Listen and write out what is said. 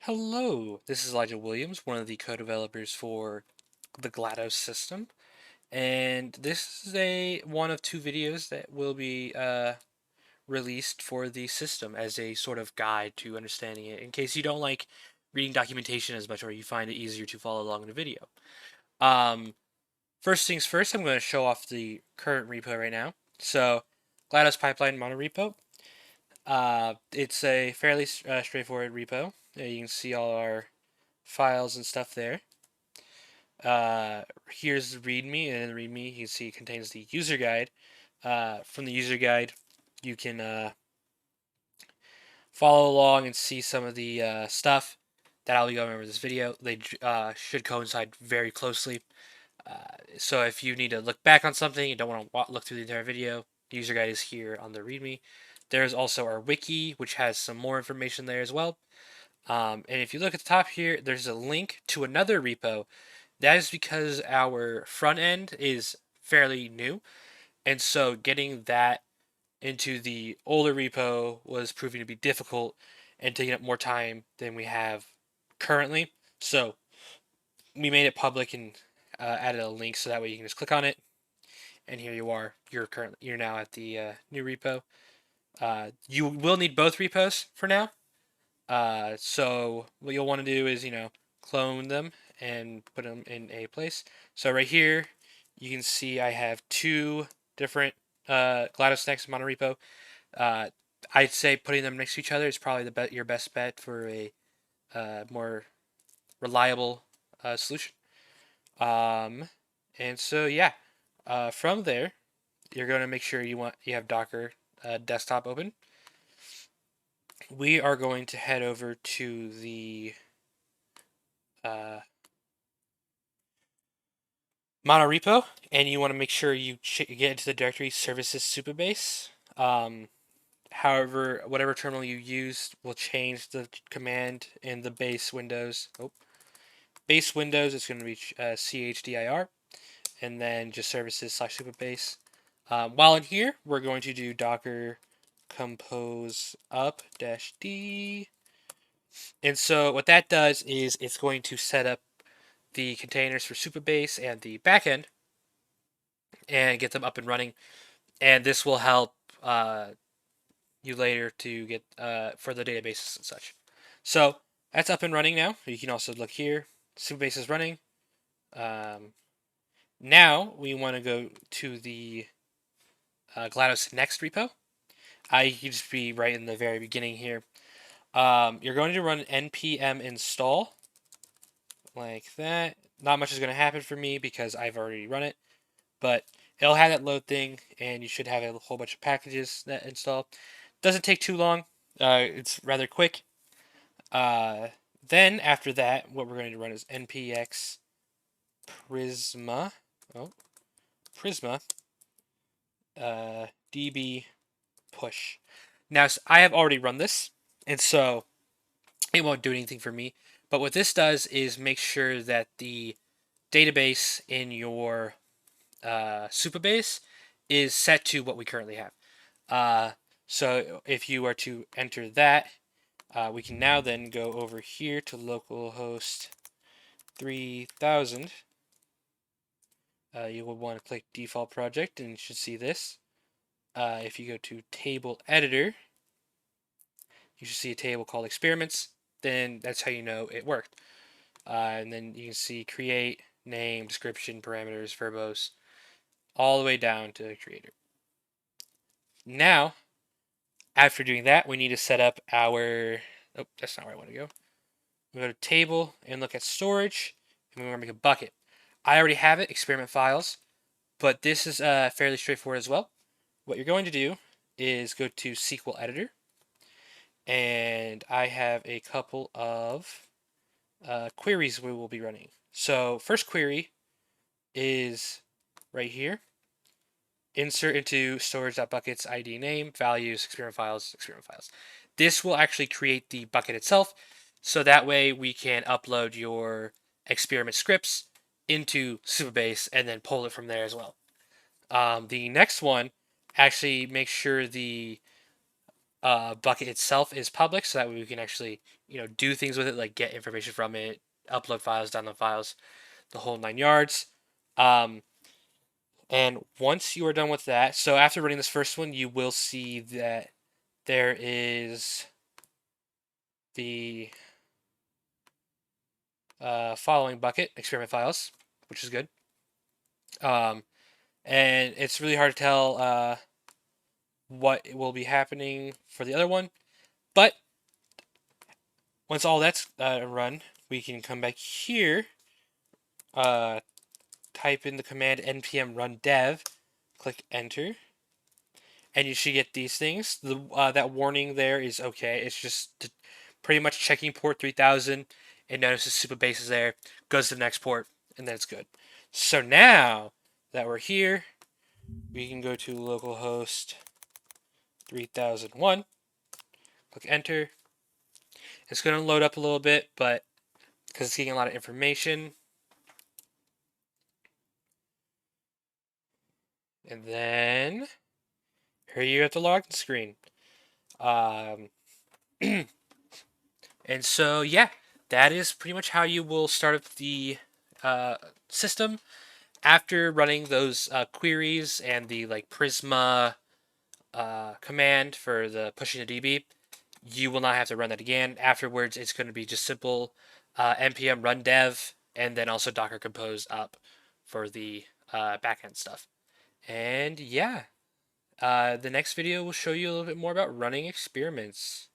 Hello, this is Elijah Williams, one of the co-developers for the Glados system, and this is a one of two videos that will be released for the system as a sort of guide to understanding it, in case you don't like reading documentation as much or you find it easier to follow along in a video. Um, First things first, I'm going to show off the current repo right now. So, Glados Pipeline Monorepo. It's a fairly straightforward repo. You can see all our files and stuff there. Here's the README, and in the README, you can see it contains the user guide. From the user guide, you can follow along and see some of the stuff that I'll be going over in this video. They should coincide very closely. So if you need to look back on something, you don't want to look through the entire video, the user guide is here on the README. There's also our wiki, which has some more information there as well. And if you look at the top here, there's a link to another repo. That is because our front end is fairly new, and so getting that into the older repo was proving to be difficult and taking up more time than we have currently. So we made it public and added a link so that way you can just click on it, and here you are. You're now at the new repo. You will need both repos for now. So what you'll want to do is, clone them and put them in a place. So right here, you can see I have two different Glados Next monorepo. Uh, I'd say putting them next to each other is probably your best bet for a more reliable solution. Um, and so yeah, from there, you're going to make sure you have Docker desktop open. We are going to head over to the uh, monorepo, and you want to make sure you get into the directory services supabase. However, whatever terminal you use will change the command in the base Windows. Base Windows, it's going to be chdir, and then just services/supabase. While in here, we're going to do docker compose up -d. And so what that does is it's going to set up the containers for Supabase and the backend and get them up and running. And this will help you later to get for the databases and such. So that's up and running now. You can also look here. Supabase is running. Now we want to go to the Glados Next repo. You can just be right in the very beginning here. You're going to run npm install like that. Not much is going to happen for me because I've already run it, but it'll have that load thing, and you should have a whole bunch of packages that install. Doesn't take too long. It's rather quick. Then after that, what we're going to run is npx prisma. Oh, prisma db push. Now I have already run this, and so it won't do anything for me. But what this does is make sure that the database in your Supabase is set to what we currently have. So if you were to enter that, we can now then go over here to localhost 3000. You will want to click default project and you should see this. If you go to table editor, you should see a table called experiments. Then that's how you know it worked. And then you can see create, name, description, parameters, verbose, all the way down to creator. Now, after doing that, we need to set up our, oh, that's not where I want to go. We go to table and look at storage, and we want to make a bucket. I already have it, experiment files, but this is fairly straightforward as well. What you're going to do is go to SQL editor, and I have a couple of queries we will be running. So first query is right here. Insert into storage.buckets ID name, values, experiment files, experiment files. This will actually create the bucket itself, so that way we can upload your experiment scripts into Supabase and then pull it from there as well. The next one actually makes sure the bucket itself is public, so that way we can actually do things with it, like get information from it, upload files, download files, the whole 9 yards. Um, and once you are done with that, so after running this first one, you will see that there is the following bucket, experiment files, which is good. And it's really hard to tell what will be happening for the other one, but once all that's run, we can come back here, type in the command npm run dev, click enter, and you should get these things. That warning there is okay. It's just pretty much checking port 3000. It notices super base is there, goes to the next port, and then it's good. So now that we're here, we can go to localhost 3001, click enter. It's going to load up a little bit, but because it's getting a lot of information. And then here you have the login screen. And so, yeah, that is pretty much how you will start up the system after running those queries and the Prisma command for the pushing the DB. You will not have to run that again. Afterwards, it's going to be just simple npm run dev and then also Docker compose up for the backend stuff. And yeah, the next video will show you a little bit more about running experiments.